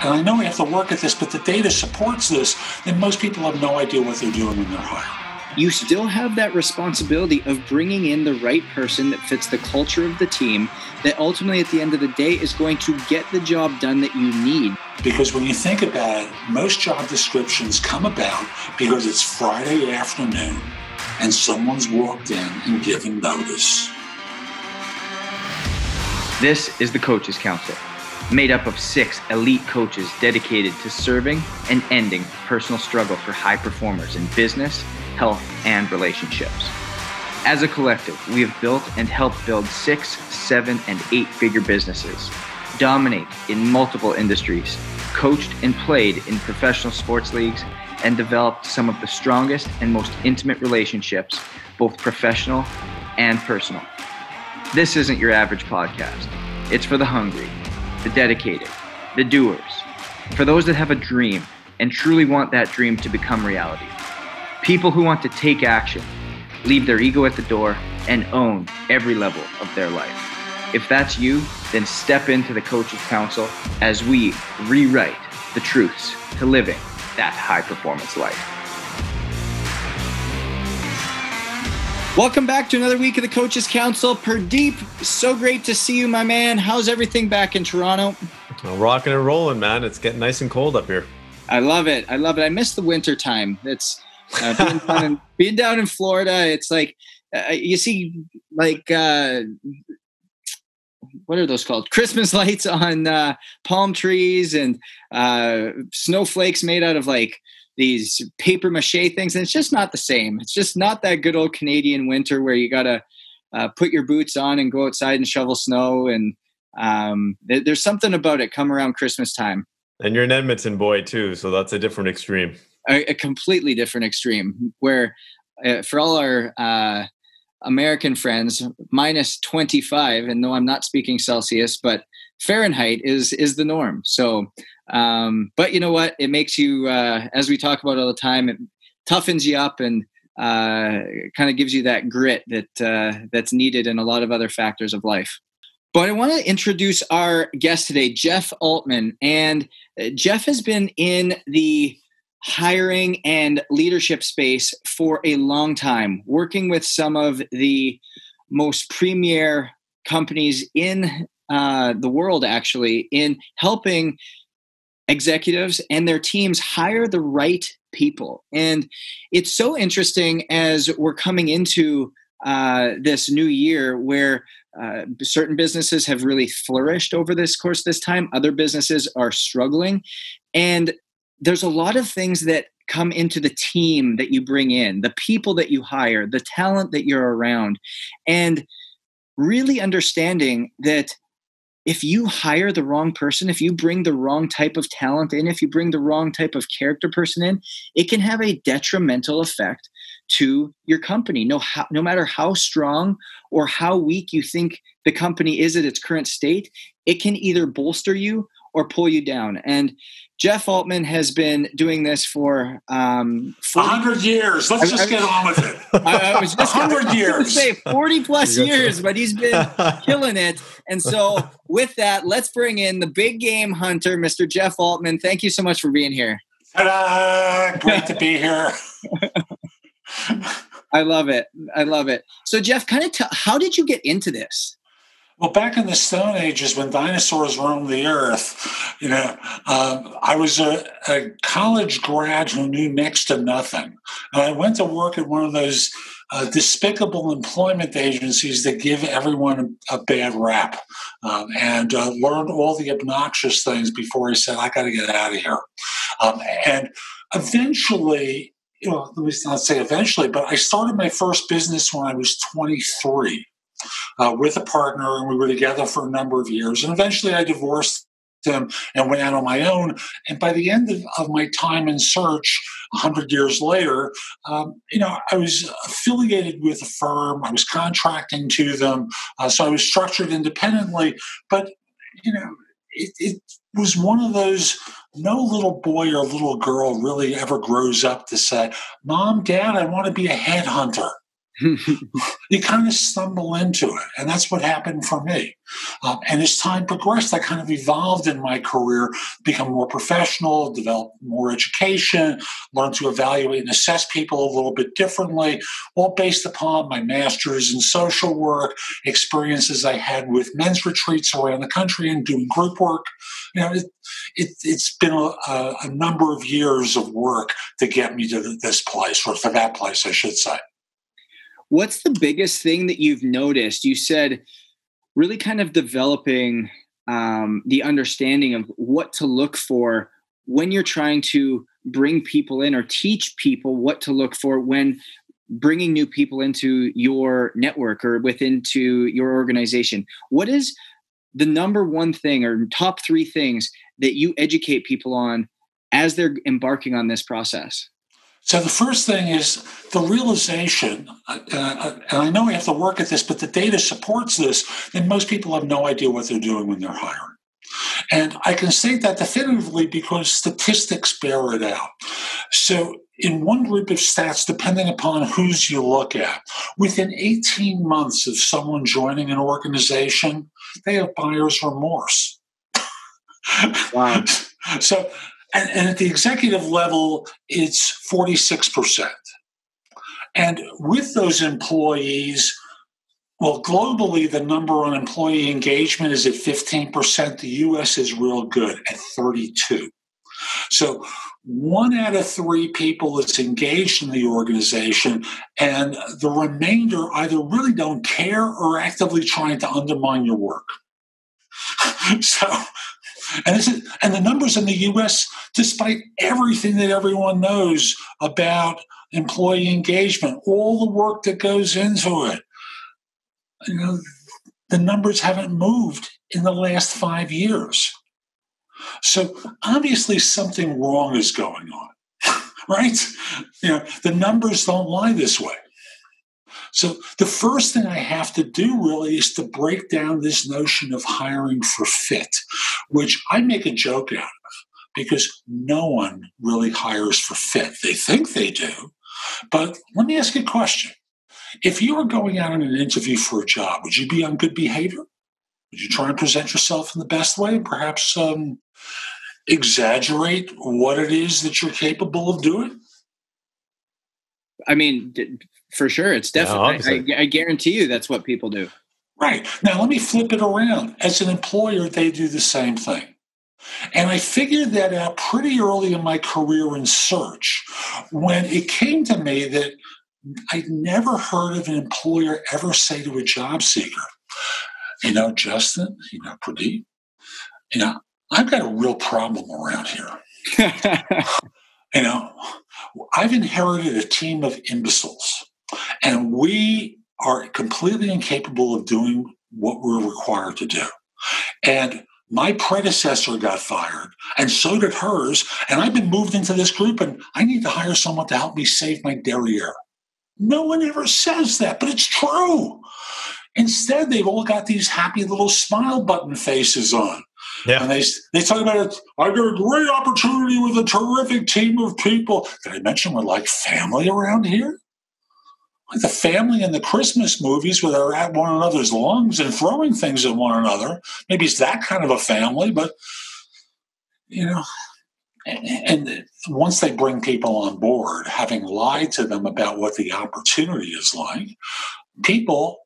and I know we have to work at this, but the data supports this, then most people have no idea what they're doing when they're hiring. You still have that responsibility of bringing in the right person that fits the culture of the team, that ultimately at the end of the day is going to get the job done that you need. Because when you think about it, most job descriptions come about because it's Friday afternoon and someone's walked in and given notice. This is the Coaches Council, made up of 6 elite coaches dedicated to serving and ending personal struggle for high performers in business, health, and relationships. As a collective, we have built and helped build 6, 7, and 8-figure businesses, dominate in multiple industries, coached and played in professional sports leagues, and developed some of the strongest and most intimate relationships, both professional and personal. This isn't your average podcast. It's for the hungry, the dedicated, the doers, for those that have a dream and truly want that dream to become reality. People who want to take action, leave their ego at the door, and own every level of their life. If that's you, then step into the Coaches Council as we rewrite the truths to living that high-performance life. Welcome back to another week of the Coaches Council. Pradeep, so great to see you, my man. How's everything back in Toronto? Well, rocking and rolling, man. It's getting nice and cold up here. I love it. I love it. I miss the winter time. It's being down in Florida. It's like you see, like what are those called? Christmas lights on palm trees and snowflakes made out of like these paper mache things. And it's just not the same. It's just not that good old Canadian winter where you got to put your boots on and go outside and shovel snow. And there's something about it come around Christmas time. And you're an Edmonton boy too. So that's a different extreme. A completely different extreme where for all our American friends, minus 25, and no, I'm not speaking Celsius, but Fahrenheit is the norm. So, but you know what? It makes you, as we talk about all the time, it toughens you up and kind of gives you that grit that that's needed in a lot of other factors of life. But I want to introduce our guest today, Jeff Altman. And Jeff has been in the hiring and leadership space for a long time, working with some of the most premier companies in the world, actually, in helping executives and their teams hire the right people. And it's so interesting as we're coming into this new year where certain businesses have really flourished over this course this time. Other businesses are struggling. And there's a lot of things that come into the team that you bring in, the people that you hire, the talent that you're around, and really understanding that if you hire the wrong person, if you bring the wrong type of talent in, if you bring the wrong type of character person in, it can have a detrimental effect to your company. No matter how strong or how weak you think the company is at its current state, it can either bolster you or pull you down. And Jeff Altman has been doing this for 100 years. Let's just get on with it. I was just 100 years. Say 40 plus years, but he's been killing it. And so with that, let's bring in the big game hunter, Mr. Jeff Altman. Thank you so much for being here. Ta-da! Great to be here. I love it. I love it. So Jeff, kind of how did you get into this? Well, back in the Stone Ages, when dinosaurs roamed the earth, I was a college grad who knew next to nothing. And I went to work at one of those despicable employment agencies that give everyone a bad rap, and learned all the obnoxious things before I said, I got to get out of here. And eventually, let me not say eventually, but I started my first business when I was 23. With a partner, and we were together for a number of years. And eventually I divorced him and went out on my own. And by the end of my time in search, 100 years later, I was affiliated with a firm. I was contracting to them. So I was structured independently. But, it was one of those, no little boy or little girl really ever grows up to say, Mom, Dad, I want to be a headhunter. You kind of stumble into it. And that's what happened for me. And as time progressed, I kind of evolved in my career, become more professional, develop more education, learn to evaluate and assess people a little bit differently, all based upon my master's in social work, experiences I had with men's retreats around the country and doing group work. It's been a number of years of work to get me to this place, or for that place, I should say. What's the biggest thing that you've noticed? You said really kind of developing the understanding of what to look for when you're trying to bring people in, or teach people what to look for when bringing new people into your network or into your organization. What is the number one thing or top three things that you educate people on as they're embarking on this process? So the first thing is the realization, and I know I have to work at this, but the data supports this, that most people have no idea what they're doing when they're hiring. And I can say that definitively because statistics bear it out. So in one group of stats, depending upon whose you look at, within 18 months of someone joining an organization, they have buyer's remorse. Wow. So, and at the executive level, it's 46%. And with those employees, well, globally, the number on employee engagement is at 15%. The U.S. is real good at 32%. So 1 out of 3 people is engaged in the organization, and the remainder either really don't care or actively trying to undermine your work. So, and the numbers in the U.S., despite everything that everyone knows about employee engagement, all the work that goes into it, the numbers haven't moved in the last 5 years. So obviously something wrong is going on, right? The numbers don't lie this way. So the first thing I have to do really is to break down this notion of hiring for fit, which I make a joke out of because no one really hires for fit. They think they do. But let me ask you a question. If you were going out on an interview for a job, would you be on good behavior? Would you try and present yourself in the best way? Perhaps exaggerate what it is that you're capable of doing? I mean, for sure. It's definitely, I guarantee you that's what people do. Right. Now, let me flip it around. As an employer, they do the same thing. And I figured that out pretty early in my career in search when it came to me that I'd never heard of an employer ever say to a job seeker, Justin, Pradeep, I've got a real problem around here. I've inherited a team of imbeciles, and we are completely incapable of doing what we're required to do. And my predecessor got fired, and so did hers, and I've been moved into this group, and I need to hire someone to help me save my derriere. No one ever says that, but it's true. Instead, they've all got these happy little smile button faces on. Yeah. And they talk about it. I got a great opportunity with a terrific team of people. Did I mention we're like family around here? Like the family in the Christmas movies where they're at one another's lungs and throwing things at one another. Maybe it's that kind of a family, but, and once they bring people on board, having lied to them about what the opportunity is like, people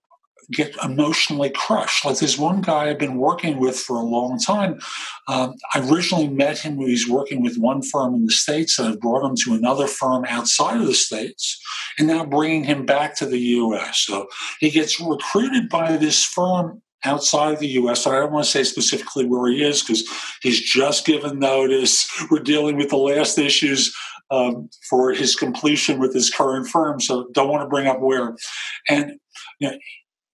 get emotionally crushed. Like there's one guy I've been working with for a long time. I originally met him when he's working with one firm in the States, and I've brought him to another firm outside of the States, and now bringing him back to the U.S. So he gets recruited by this firm outside of the U.S. I don't want to say specifically where he is because he's just given notice. We're dealing with the last issues for his completion with his current firm, so don't want to bring up where. And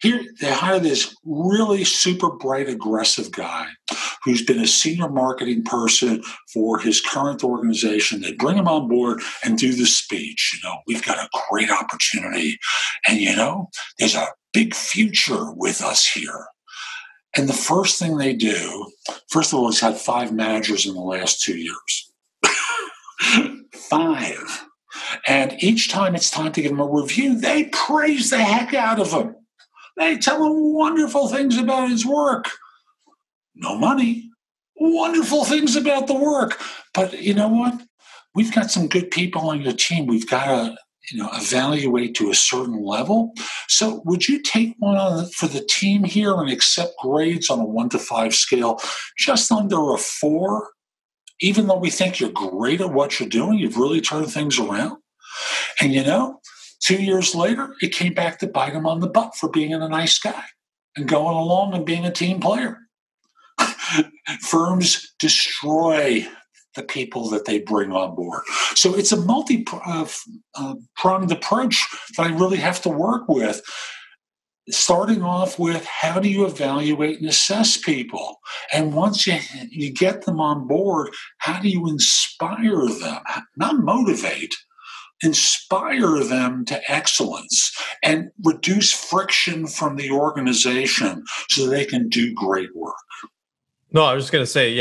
here they hire this really super bright, aggressive guy who's been a senior marketing person for his current organization. They bring him on board and do the speech. We've got a great opportunity, and there's a big future with us here. And the first thing they do, first of all, he's had 5 managers in the last 2 years. 5. And each time it's time to give him a review, they praise the heck out of him. They tell him wonderful things about his work. No money, wonderful things about the work. But you know what? We've got some good people on your team. We've got to evaluate to a certain level. So would you take one for the team here and accept grades on a 1 to 5 scale just under a 4? Even though we think you're great at what you're doing, you've really turned things around. And 2 years later, it came back to bite him on the butt for being a nice guy and going along and being a team player. Firms destroy the people that they bring on board. So it's a multi-pronged approach that I really have to work with. Starting off with, how do you evaluate and assess people? And once you get them on board, how do you inspire them? Not motivate, inspire them to excellence and reduce friction from the organization so they can do great work. No, I was just going to say,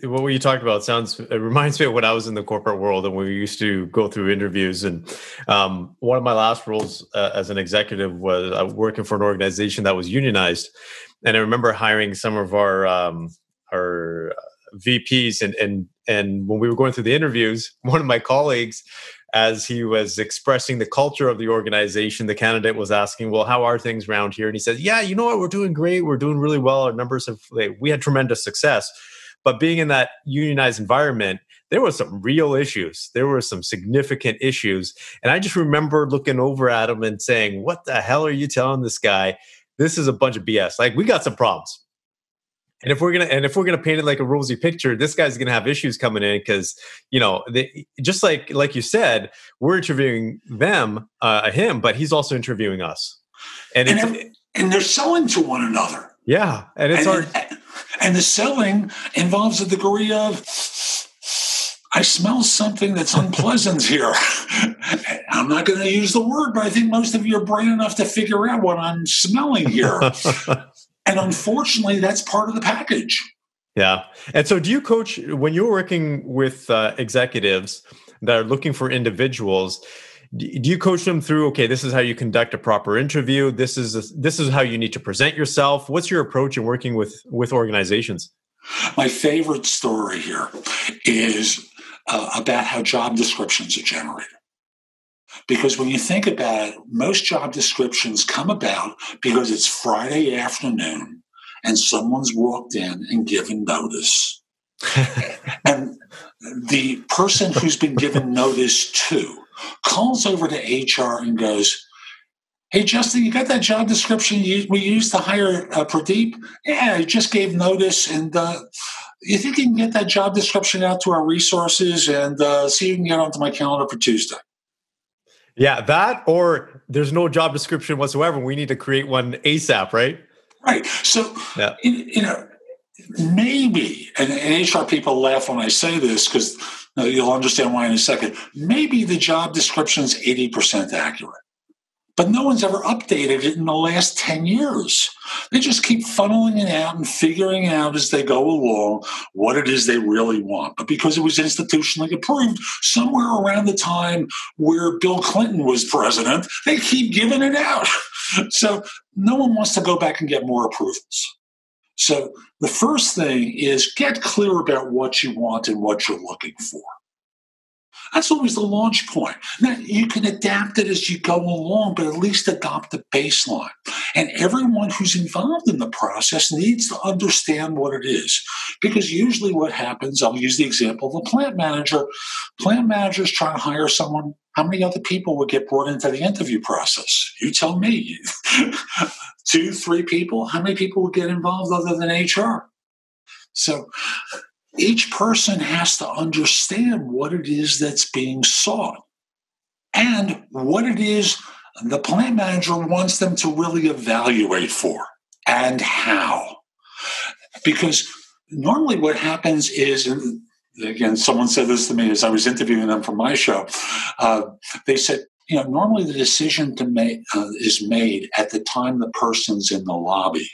what you talked about it reminds me of when I was in the corporate world and we used to go through interviews. And one of my last roles as an executive was working for an organization that was unionized. And I remember hiring some of our VPs and when we were going through the interviews, one of my colleagues, as he was expressing the culture of the organization, the candidate was asking, well, how are things around here? And he said, yeah, you know what? We're doing great. We're doing really well. Our numbers we had tremendous success. But being in that unionized environment, there were some real issues. There were some significant issues. And I just remember looking over at him and saying, what the hell are you telling this guy? This is a bunch of BS. Like, we got some problems. And if we're gonna paint it like a rosy picture, this guy's gonna have issues coming in because just like you said, we're interviewing him, but he's also interviewing us, and they're selling to one another. Yeah, and it's hard. And the selling involves a degree of, I smell something that's unpleasant here. I'm not going to use the word, but I think most of you are bright enough to figure out what I'm smelling here. And unfortunately, that's part of the package. Yeah. And so do you coach, when you're working with executives that are looking for individuals, do you coach them through, okay, this is how you conduct a proper interview. This is how you need to present yourself. What's your approach in working with organizations? My favorite story here is about how job descriptions are generated. Because when you think about it, most job descriptions come about because it's Friday afternoon and someone's walked in and given notice. And the person who's been given notice to calls over to HR and goes, hey, Justin, you got that job description we used to hire Pradeep? Yeah, I just gave notice. And you think you can get that job description out to our resources and see if you can get onto my calendar for Tuesday? Yeah, that, or there's no job description whatsoever. We need to create one ASAP, right? Right. So, maybe, and HR people laugh when I say this because you'll understand why in a second, maybe the job description is 80% accurate. But no one's ever updated it in the last 10 years. They just keep funneling it out and figuring out as they go along what it is they really want. But because it was institutionally approved somewhere around the time where Bill Clinton was president, they keep giving it out. So no one wants to go back and get more approvals. So the first thing is get clear about what you want and what you're looking for. That's always the launch point. Now, you can adapt it as you go along, but at least adopt the baseline. And everyone who's involved in the process needs to understand what it is. Because usually what happens, I'll use the example of a plant manager. Plant managers try to hire someone. How many other people would get brought into the interview process? You tell me. 2, 3 people? How many people would get involved other than HR? So each person has to understand what it is that's being sought and what it is the plant manager wants them to really evaluate for and how. Because normally what happens is, and again, someone said this to me as I was interviewing them for my show, they said, normally the decision is made at the time the person's in the lobby,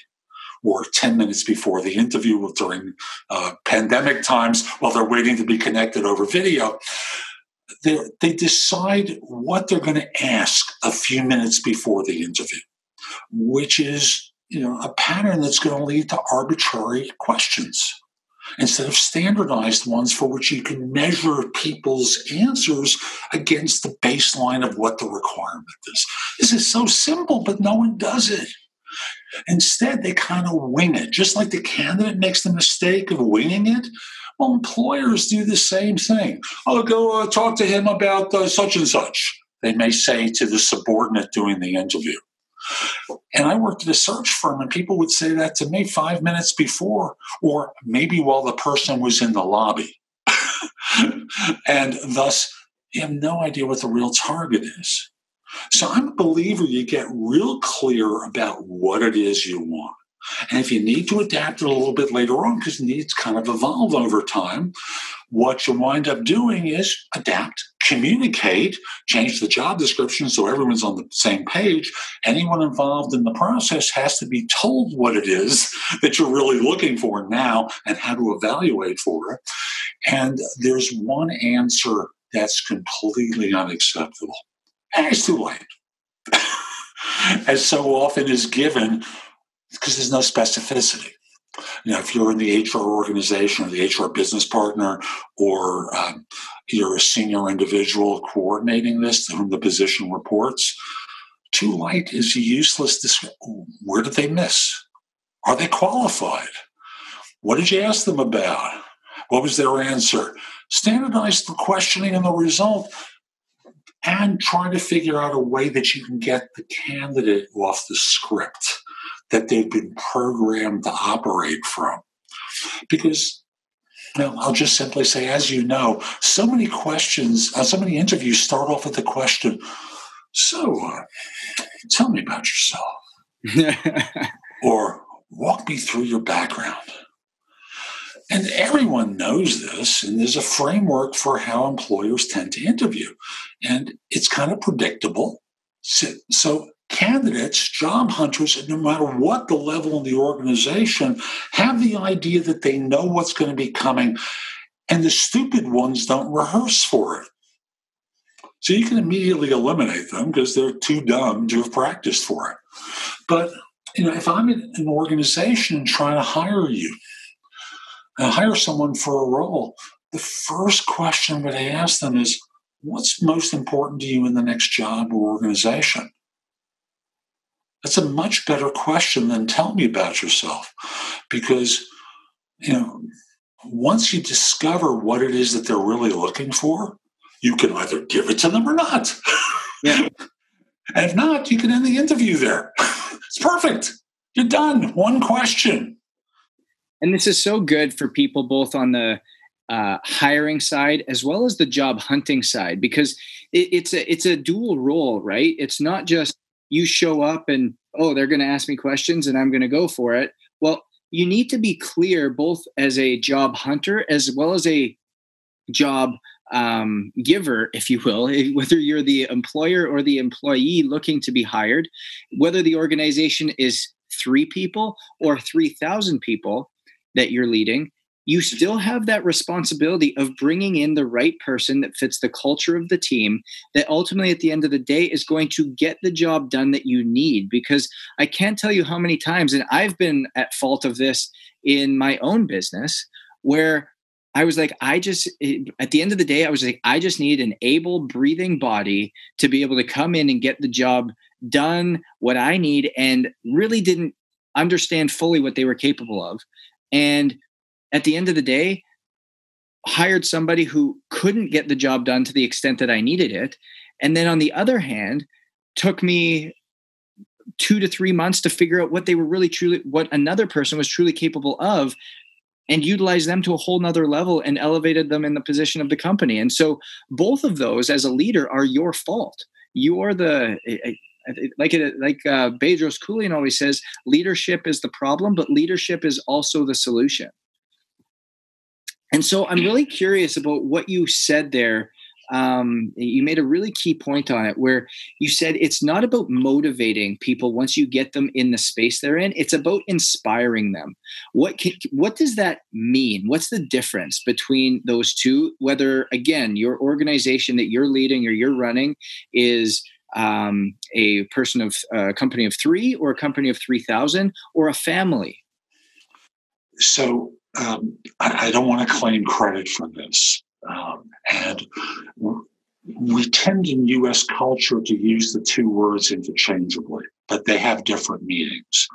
or 10 minutes before the interview, during pandemic times while they're waiting to be connected over video. they decide what they're going to ask a few minutes before the interview, which is, a pattern that's going to lead to arbitrary questions instead of standardized ones for which you can measure people's answers against the baseline of what the requirement is. This is so simple, but no one does it. Instead, they kind of wing it. Just like the candidate makes the mistake of winging it, well, employers do the same thing. I'll go talk to him about such and such, they may say to the subordinate doing the interview. And I worked at a search firm, and people would say that to me 5 minutes before, or maybe while the person was in the lobby. And thus, you have no idea what the real target is. So I'm a believer you get real clear about what it is you want. And if you need to adapt it a little bit later on, because needs kind of evolve over time, what you wind up doing is adapt, communicate, change the job description so everyone's on the same page. Anyone involved in the process has to be told what it is that you're really looking for now and how to evaluate for it. And there's one answer that's completely unacceptable. And it's too late. As so often is given, because there's no specificity. If you're in the HR organization or the HR business partner, or you're a senior individual coordinating this to whom the position reports, too light is useless. Where did they miss? Are they qualified? What did you ask them about? What was their answer? Standardize the questioning and the result, and try to figure out a way that you can get the candidate off the script that they've been programmed to operate from. Because, I'll just simply say, as you know, so many questions, so many interviews start off with the question, tell me about yourself. Or walk me through your background. And everyone knows this, and there's a framework for how employers tend to interview. And it's kind of predictable. So candidates, job hunters, no matter what the level in the organization, have the idea that they know what's going to be coming, and the stupid ones don't rehearse for it. So you can immediately eliminate them because they're too dumb to have practiced for it. But, if I'm in an organization trying to hire you, hire someone for a role, the first question that I ask them is, what's most important to you in the next job or organization? That's a much better question than tell me about yourself. Because, once you discover what it is that they're really looking for, you can either give it to them or not. Yeah. And if not, you can end the interview there. It's perfect. You're done. One question. And this is so good for people both on the hiring side as well as the job hunting side, because it's a dual role, right? It's not just you show up and, they're going to ask me questions and I'm going to go for it. Well, you need to be clear both as a job hunter as well as a job giver, if you will, whether you're the employer or the employee looking to be hired, whether the organization is 3 people or 3,000 people that you're leading, you still have that responsibility of bringing in the right person that fits the culture of the team, that ultimately at the end of the day is going to get the job done that you need. Because I can't tell you how many times, and I've been at fault of this in my own business, where I was like, at the end of the day, I was like, I just need an able, breathing body to be able to come in and get the job done, what I need, and really didn't understand fully what they were capable of. And at the end of the day, hired somebody who couldn't get the job done to the extent that I needed it. And then on the other hand, took me 2 to 3 months to figure out what another person was truly capable of, and utilize them to a whole nother level and elevated them in the position of the company. And so both of those as a leader are your fault. You're like Bedros Keuilian always says, leadership is the problem, but leadership is also the solution. And so I'm really curious about what you said there you made a really key point on it where you said it's not about motivating people once you get them in the space they're in. It's about inspiring them. What does that mean? What's the difference between those two? Whether, again, your organization that you're leading or you're running is a company of 3 or a company of 3,000 or a family? So I don't want to claim credit for this. And we tend in U.S. culture to use the two words interchangeably, but they have different meanings.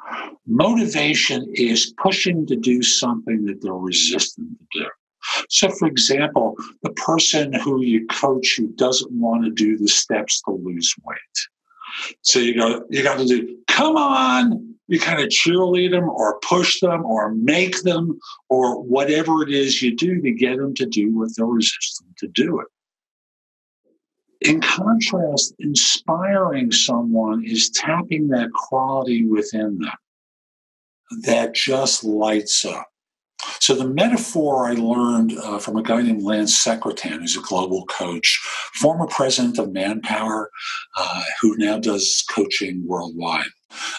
Motivation is pushing to do something that they're resistant to do. So, for example, the person who you coach who doesn't want to do the steps to lose weight. So you got to do, come on, you kind of cheerlead them or push them or make them or whatever it is you do to get them to do what they're resistant to do it. In contrast, inspiring someone is tapping that quality within them that just lights up. So the metaphor I learned from a guy named Lance Secretan, who's a global coach, former president of Manpower, who now does coaching worldwide.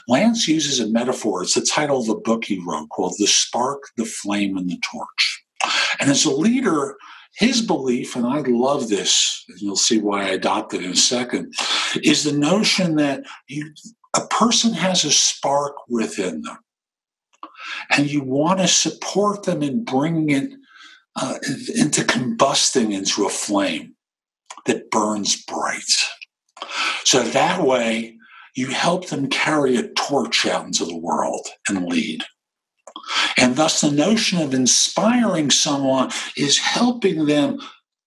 Lance uses a metaphor. It's the title of a book he wrote called The Spark, the Flame, and the Torch. And as a leader, his belief, and I love this, and you'll see why I adopted it in a second, is the notion that a person has a spark within them. And you want to support them in bringing it into combusting into a flame that burns bright. So that way, you help them carry a torch out into the world and lead. And thus, the notion of inspiring someone is helping them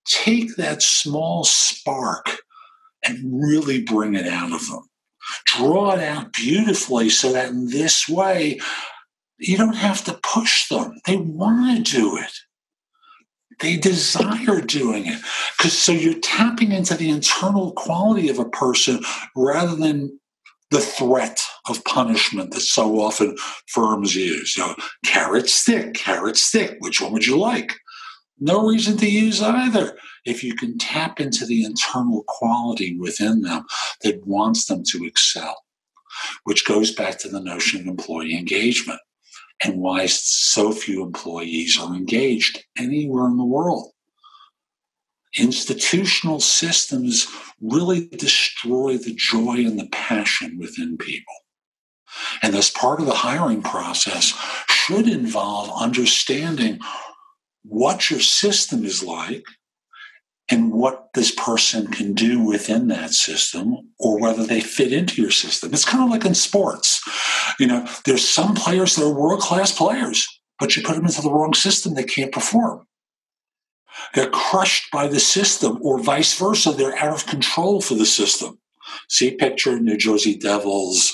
take that small spark and really bring it out of them. Draw it out beautifully so that in this way, you don't have to push them. They want to do it. They desire doing it. So you're tapping into the internal quality of a person rather than the threat of punishment that so often firms use. Carrot, stick, which one would you like? No reason to use either. If you can tap into the internal quality within them that wants them to excel, which goes back to the notion of employee engagement. And why so few employees are engaged anywhere in the world. Institutional systems really destroy the joy and the passion within people. And as part of the hiring process should involve understanding what your system is like and what this person can do within that system or whether they fit into your system. It's kind of like in sports. There's some players that are world-class players, but you put them into the wrong system, they can't perform. They're crushed by the system or vice versa. They're out of control for the system. See picture New Jersey Devils,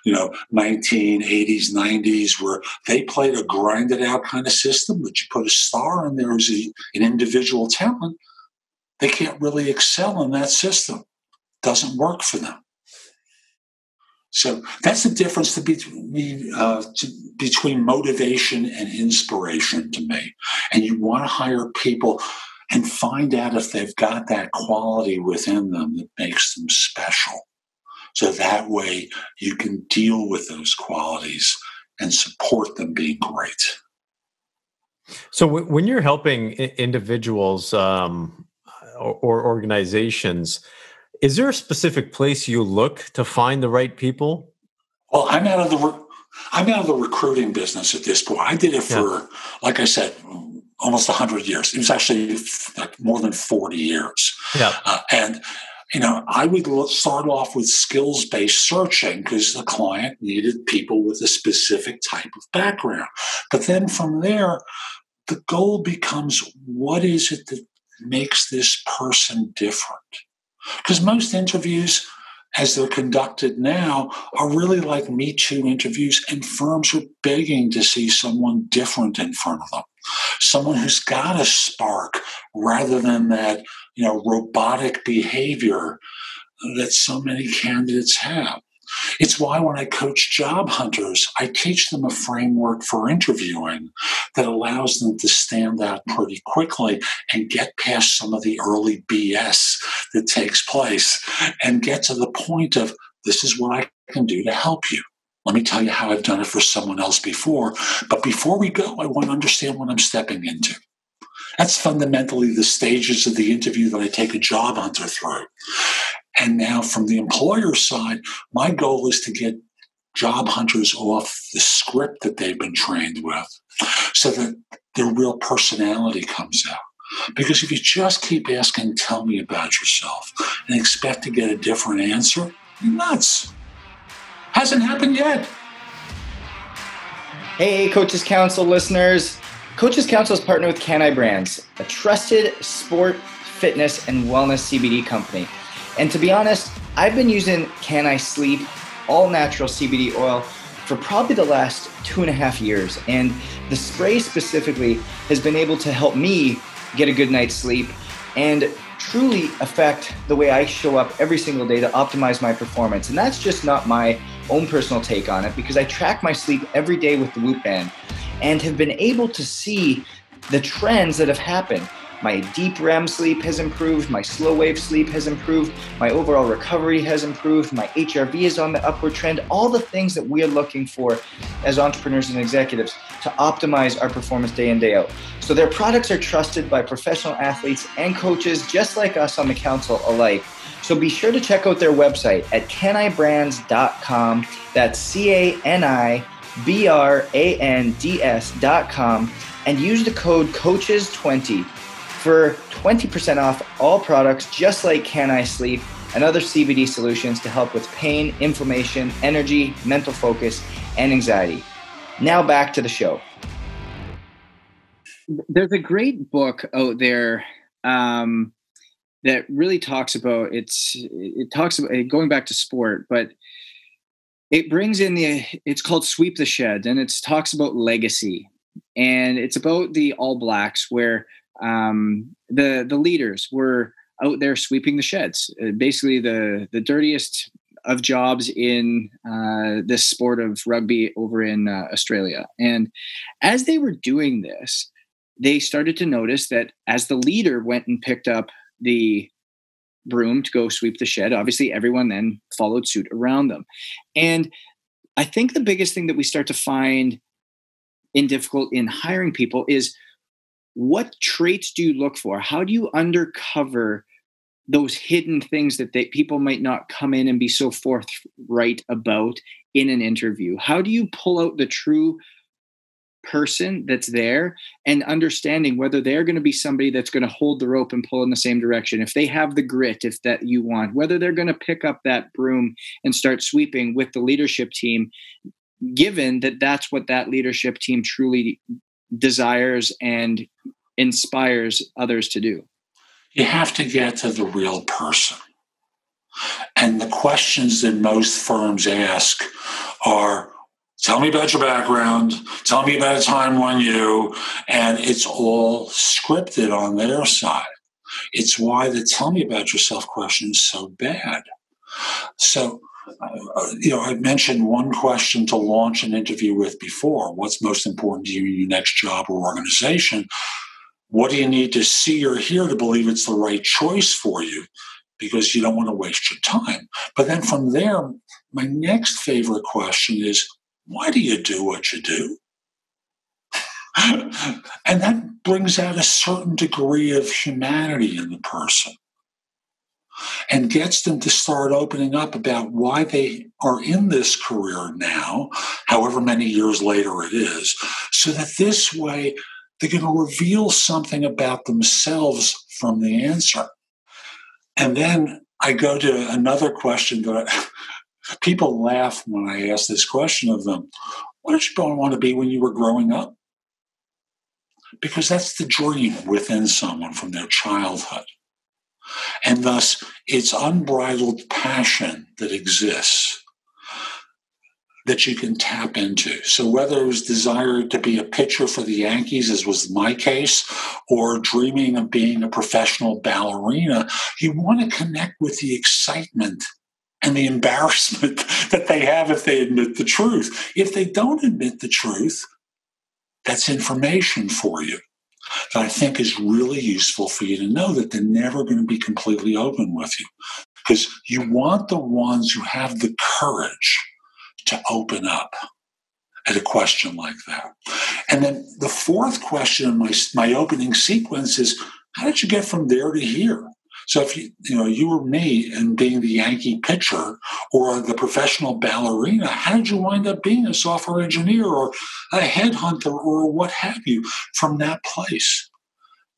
1980s, 90s, where they played a grinded out kind of system, but you put a star in there as an individual talent. They can't really excel in that system. Doesn't work for them. So that's the difference between motivation and inspiration to me. And you want to hire people and find out if they've got that quality within them that makes them special. So that way you can deal with those qualities and support them being great. So when you're helping individuals or organizations, is there a specific place you look to find the right people? Well, I'm out of the recruiting business at this point. I did it for, like I said, almost 100 years. It was actually like more than 40 years. Yeah. I would start off with skills-based searching because the client needed people with a specific type of background. But then from there, the goal becomes, what is it that makes this person different? Because most interviews, as they're conducted now, are really like Me Too interviews, and firms are begging to see someone different in front of them. Someone who's got a spark rather than that, robotic behavior that so many candidates have. It's why when I coach job hunters, I teach them a framework for interviewing that allows them to stand out pretty quickly and get past some of the early BS that takes place and get to the point of, this is what I can do to help you. Let me tell you how I've done it for someone else before. But before we go, I want to understand what I'm stepping into. That's fundamentally the stages of the interview that I take a job hunter through. And now from the employer side, my goal is to get job hunters off the script that they've been trained with so that their real personality comes out. Because if you just keep asking, tell me about yourself, and expect to get a different answer, you're nuts. Hasn't happened yet. Hey, Coaches Council listeners. Coaches Council is partnered with Can I Brands, a trusted sport, fitness, and wellness CBD company. And to be honest, I've been using Can I Sleep all natural CBD oil for probably the last 2.5 years. And the spray specifically has been able to help me get a good night's sleep and truly affect the way I show up every single day to optimize my performance. And that's just not my own personal take on it, because I track my sleep every day with the Whoop Band and have been able to see the trends that have happened. My deep REM sleep has improved, my slow wave sleep has improved, my overall recovery has improved, my HRV is on the upward trend, all the things that we are looking for as entrepreneurs and executives to optimize our performance day in, day out. So their products are trusted by professional athletes and coaches just like us on the council alike. So be sure to check out their website at canibrands.com. That's CANIBRANDS.com, and use the code COACHES20 for 20% off all products just like Can I Sleep and other CBD solutions to help with pain, inflammation, energy, mental focus, and anxiety. Now back to the show. There's a great book out there that really talks about going back to sport, but it brings in it's called Sweep the Shed, and it talks about legacy, and it's about the All Blacks where the leaders were out there sweeping the sheds, basically the dirtiest of jobs in this sport of rugby over in Australia. And as they were doing this, they started to notice that as the leader went and picked up the broom to go sweep the shed, obviously everyone then followed suit around them. And I think the biggest thing that we start to find difficult in hiring people is, what traits do you look for? How do you uncover those hidden things that people might not come in and be so forthright about in an interview? How do you pull out the true person that's there and understanding whether they're going to be somebody that's going to hold the rope and pull in the same direction, if they have the grit, if that you want, whether they're going to pick up that broom and start sweeping with the leadership team, given that that's what that leadership team truly desires and inspires others to do. You have to get to the real person. And the questions that most firms ask are, tell me about your background, tell me about a time when you, and it's all scripted on their side. It's why the tell me about yourself question is so bad. So, I mentioned one question to launch an interview with before. What's most important to you in your next job or organization? What do you need to see or hear to believe it's the right choice for you? Because you don't want to waste your time. But then from there, my next favorite question is, why do you do what you do? And that brings out a certain degree of humanity in the person and gets them to start opening up about why they are in this career now, however many years later it is, so that this way they're going to reveal something about themselves from the answer. And then I go to another question that people laugh when I ask this question of them. What did you want to be when you were growing up? Because that's the dream within someone from their childhood. And thus, it's unbridled passion that exists that you can tap into. So whether it was desired to be a pitcher for the Yankees, as was my case, or dreaming of being a professional ballerina, you want to connect with the excitement and the embarrassment that they have if they admit the truth. If they don't admit the truth, that's information for you that I think is really useful for you to know that they're never going to be completely open with you. Because you want the ones who have the courage to open up at a question like that. And then the fourth question in my opening sequence is, how did you get from there to here? So if you were me and being the Yankee pitcher or the professional ballerina, how did you wind up being a software engineer or a headhunter or what have you from that place?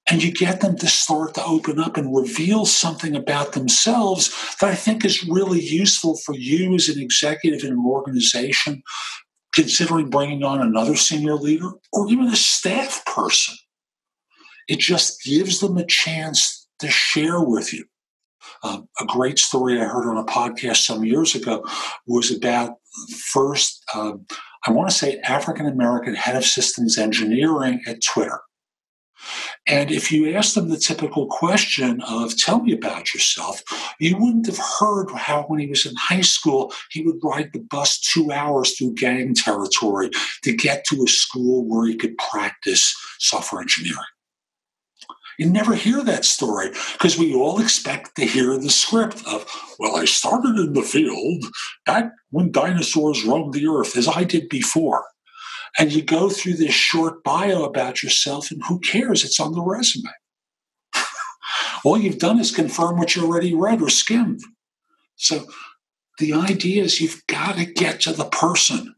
And you get them to start to open up and reveal something about themselves that I think is really useful for you as an executive in an organization, considering bringing on another senior leader or even a staff person. It just gives them a chance to share with you. A great story I heard on a podcast some years ago was about first, I want to say, African-American head of systems engineering at Twitter. And if you ask them the typical question of, tell me about yourself, you wouldn't have heard how when he was in high school, he would ride the bus 2 hours through gang territory to get to a school where he could practice software engineering. You never hear that story because we all expect to hear the script of, well, I started in the field back when dinosaurs roamed the earth, as I did before. And you go through this short bio about yourself, and who cares? It's on the resume. All you've done is confirm what you already read or skimmed. So the idea is you've got to get to the person.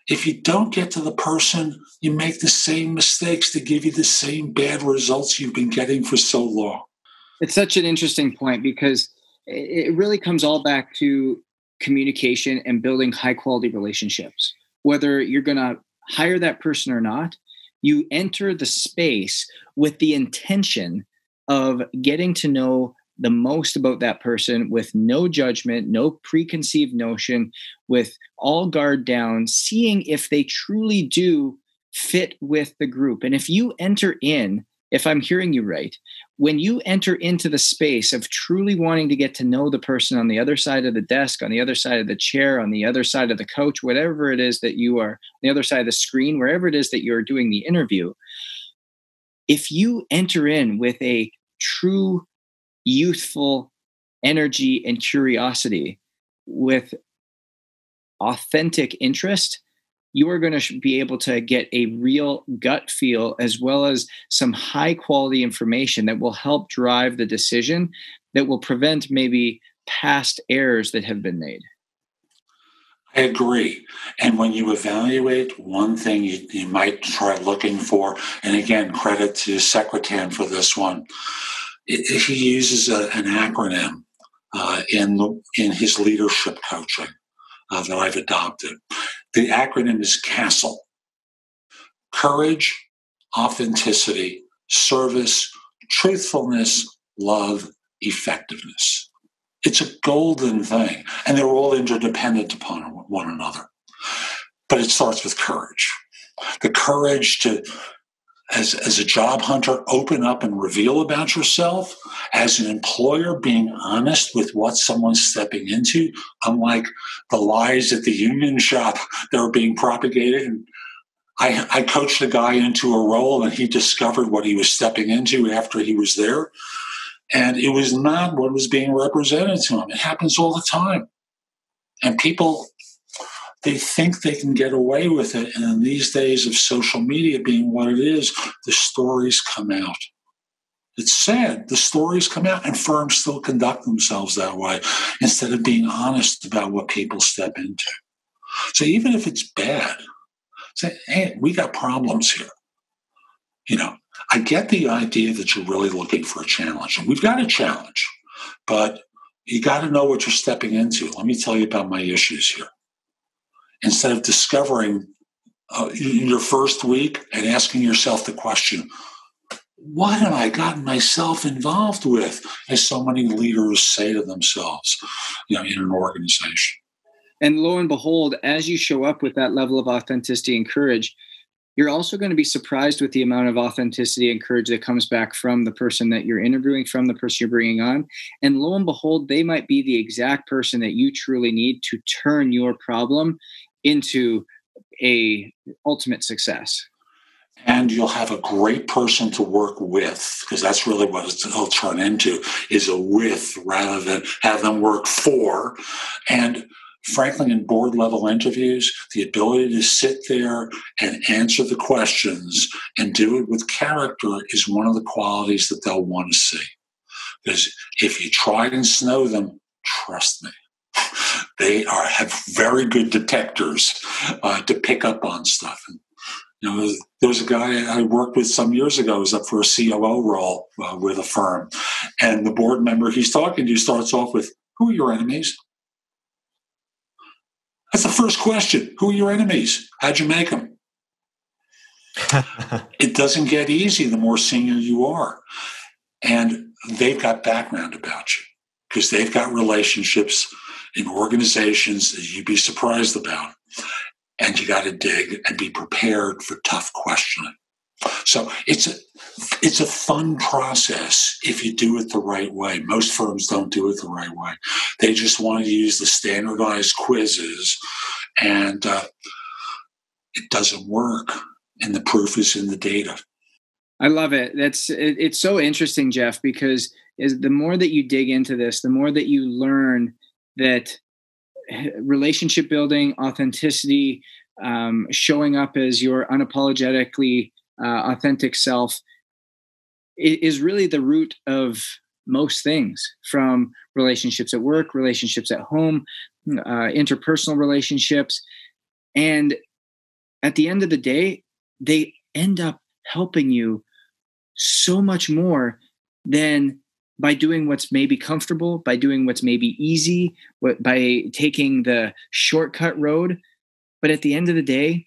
If you don't get to the person, you make the same mistakes to give you the same bad results you've been getting for so long. It's such an interesting point because it really comes all back to communication and building high-quality relationships. Whether you're going to hire that person or not, you enter the space with the intention of getting to know the most about that person with no judgment, no preconceived notion, with all guard down, seeing if they truly do fit with the group. And if you enter in, if I'm hearing you right, when you enter into the space of truly wanting to get to know the person on the other side of the desk, on the other side of the chair, on the other side of the couch, whatever it is that you are, on the other side of the screen, wherever it is that you're doing the interview, if you enter in with a true youthful energy and curiosity with authentic interest, you are going to be able to get a real gut feel as well as some high quality information that will help drive the decision that will prevent maybe past errors that have been made. I agree. And when you evaluate, one thing you might try looking for, and again, credit to Secretan for this one, he uses an acronym in his leadership coaching that I've adopted. The acronym is CASTLE: courage, authenticity, service, truthfulness, love, effectiveness. It's a golden thing, and they're all interdependent upon one another. But it starts with courage. The courage to, as a job hunter, open up and reveal about yourself. As an employer, being honest with what someone's stepping into, unlike the lies at the union shop that are being propagated. And I coached a guy into a role, and he discovered what he was stepping into after he was there. And it was not what was being represented to him. It happens all the time. And people, they think they can get away with it. And in these days of social media being what it is, the stories come out. It's sad. The stories come out, and firms still conduct themselves that way instead of being honest about what people step into. So even if it's bad, say, hey, we got problems here. I get the idea that you're really looking for a challenge. And we've got a challenge, but you got to know what you're stepping into. Let me tell you about my issues here. Instead of discovering in your first week and asking yourself the question, what have I gotten myself involved with? As so many leaders say to themselves, in an organization. And lo and behold, as you show up with that level of authenticity and courage, you're also going to be surprised with the amount of authenticity and courage that comes back from the person that you're interviewing, from the person you're bringing on. And lo and behold, they might be the exact person that you truly need to turn your problem into a ultimate success. And you'll have a great person to work with, because that's really what it'll turn into, is a with rather than have them work for. And frankly, in board level interviews, the ability to sit there and answer the questions and do it with character is one of the qualities that they'll want to see. Because if you try and snow them, trust me, they have very good detectors to pick up on stuff. And, there was a guy I worked with some years ago who was up for a COO role with a firm. And the board member he's talking to starts off with, "Who are your enemies?" That's the first question. Who are your enemies? How'd you make them? It doesn't get easy the more senior you are. And they've got background about you because they've got relationships in organizations that you'd be surprised about. And you got to dig and be prepared for tough questioning. So it's a fun process if you do it the right way. Most firms don't do it the right way. They just want to use the standardized quizzes, and it doesn't work. And the proof is in the data. I love it. It's so interesting, Jeff, because the more that you dig into this, the more that you learn that relationship building, authenticity, showing up as your unapologetically authentic self is really the root of most things, from relationships at work, relationships at home, interpersonal relationships. And at the end of the day, they end up helping you so much more than by doing what's maybe comfortable, by doing what's maybe easy, by taking the shortcut road. But at the end of the day,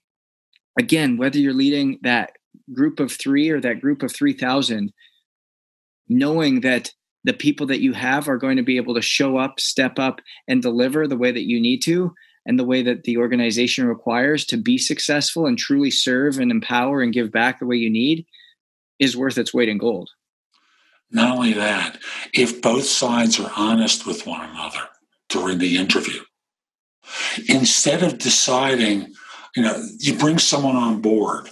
again, whether you're leading that group of 3 or that group of 3,000, knowing that the people that you have are going to be able to show up, step up, and deliver the way that you need to, and the way that the organization requires to be successful and truly serve and empower and give back the way you need, is worth its weight in gold. Not only that, if both sides are honest with one another during the interview, instead of deciding, you bring someone on board,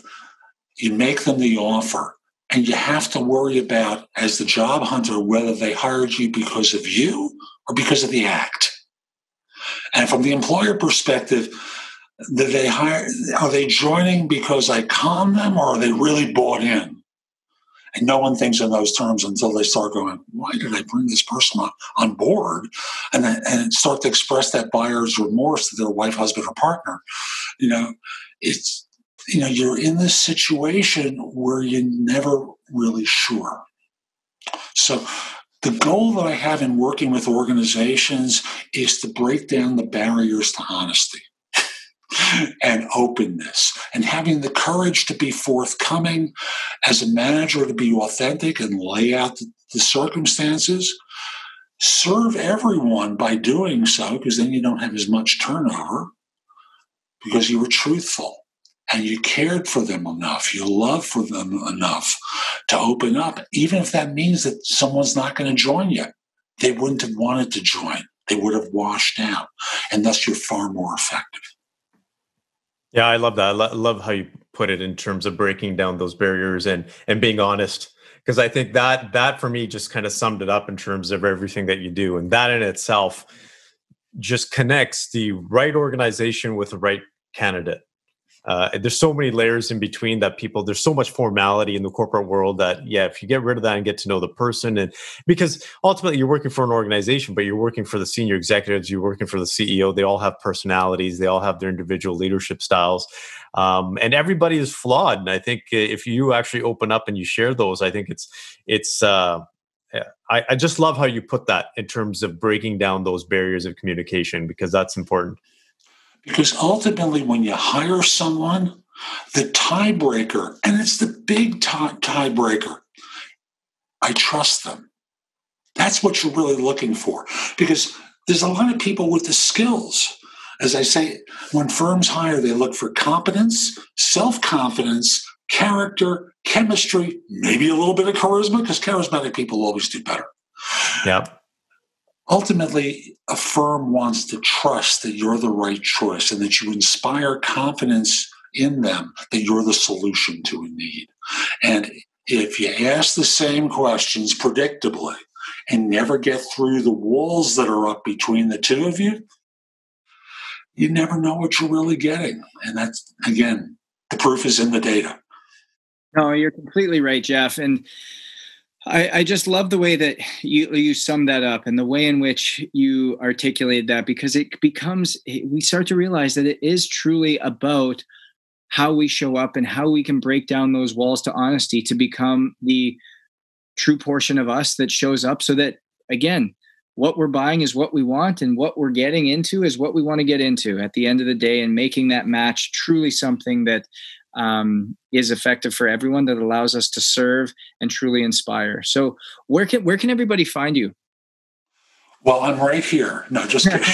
you make them the offer, and you have to worry about, as the job hunter, whether they hired you because of you or because of the act. And from the employer perspective, are they joining because I conned them, or are they really bought in? And no one thinks in those terms until they start going, why did I bring this person on board? And start to express that buyer's remorse to their wife, husband, or partner. You're in this situation where you're never really sure. So the goal that I have in working with organizations is to break down the barriers to honesty and openness, and having the courage to be forthcoming, as a manager to be authentic and lay out the circumstances, serve everyone by doing so, because then you don't have as much turnover, because you were truthful and you cared for them enough, you loved for them enough to open up, even if that means that someone's not going to join you. They wouldn't have wanted to join. They would have washed out, and thus you're far more effective. Yeah, I love that. I love how you put it in terms of breaking down those barriers and being honest, because I think that for me just kind of summed it up in terms of everything that you do. And that in itself just connects the right organization with the right candidate. There's so many layers in between that there's so much formality in the corporate world that, if you get rid of that and get to know the person, and because ultimately you're working for an organization, but you're working for the senior executives, you're working for the CEO, they all have personalities, they all have their individual leadership styles. And everybody is flawed. And I think if you actually open up and you share those, I think I just love how you put that in terms of breaking down those barriers of communication, because that's important. Because ultimately, when you hire someone, the tiebreaker, and it's the big tiebreaker, I trust them. That's what you're really looking for. Because there's a lot of people with the skills As I say, when firms hire, they look for competence, self-confidence, character, chemistry, maybe a little bit of charisma, because charismatic people always do better. Yep. Ultimately, a firm wants to trust that you're the right choice and that you inspire confidence in them, that you're the solution to a need. And if you ask the same questions predictably and never get through the walls that are up between the two of you, you never know what you're really getting. And that's, again, the proof is in the data. No, you're completely right, Jeff. And I just love the way that you summed that up and the way in which you articulated that, because we start to realize that it is truly about how we show up and how we can break down those walls to honesty to become the true portion of us that shows up, so that, again, what we're buying is what we want and what we're getting into is what we want to get into at the end of the day, and making that match truly something that is effective for everyone, that allows us to serve and truly inspire. So where can everybody find you? Well, I'm right here. No, just kidding.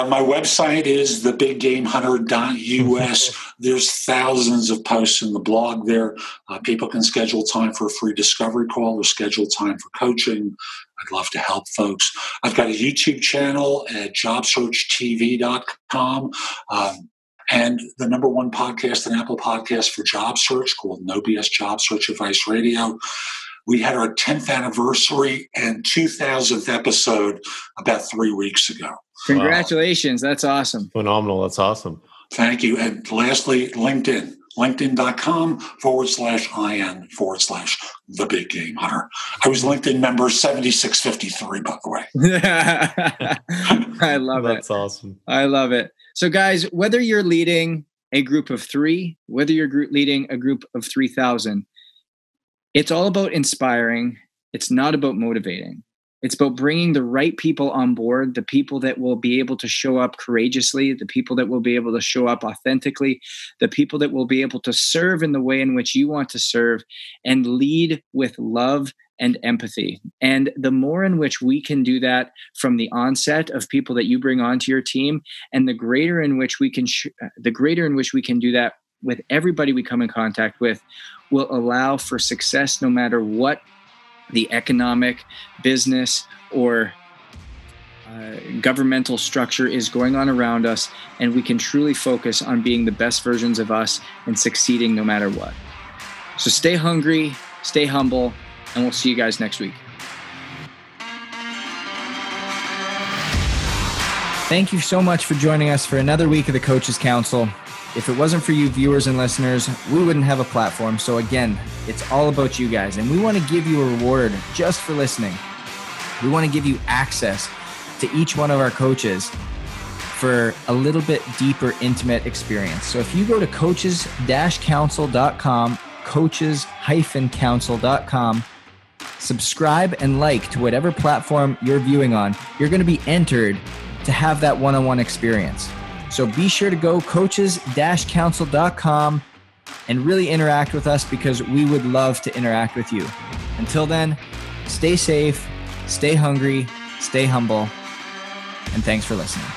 My website is thebiggamehunter.us. There's thousands of posts in the blog there. People can schedule time for a free discovery call or schedule time for coaching. I'd love to help folks. I've got a YouTube channel at jobsearchtv.com. And the number one podcast and Apple podcast for job search, called No BS Job Search Advice Radio. We had our 10th anniversary and 2000th episode about 3 weeks ago. Congratulations. Wow. That's awesome. Phenomenal. That's awesome. Thank you. And lastly, LinkedIn. LinkedIn.com/IN/The Big Game Hunter. I was LinkedIn member 7653, by the way. I love it. That's awesome. I love it. So guys, whether you're leading a group of 3, whether you're leading a group of 3,000, it's all about inspiring. It's not about motivating. It's about bringing the right people on board, the people that will be able to show up courageously, the people that will be able to show up authentically, the people that will be able to serve in the way in which you want to serve, and lead with love and empathy. And the more in which we can do that from the onset of people that you bring onto your team, and the greater in which we can do that with everybody we come in contact with, will allow for success no matter what the economic, business, or governmental structure is going on around us, and we can truly focus on being the best versions of us and succeeding no matter what. So stay hungry, stay humble, and we'll see you guys next week. Thank you so much for joining us for another week of the Coaches Council. If it wasn't for you viewers and listeners, we wouldn't have a platform. So again, it's all about you guys. And we want to give you a reward just for listening. We want to give you access to each one of our coaches for a little bit deeper, intimate experience. So if you go to coaches-council.com, coaches-council.com, subscribe and like to whatever platform you're viewing on, you're going to be entered to have that one-on-one experience. So be sure to go coaches-council.com and really interact with us, because we would love to interact with you. Until then, stay safe, stay hungry, stay humble, and thanks for listening.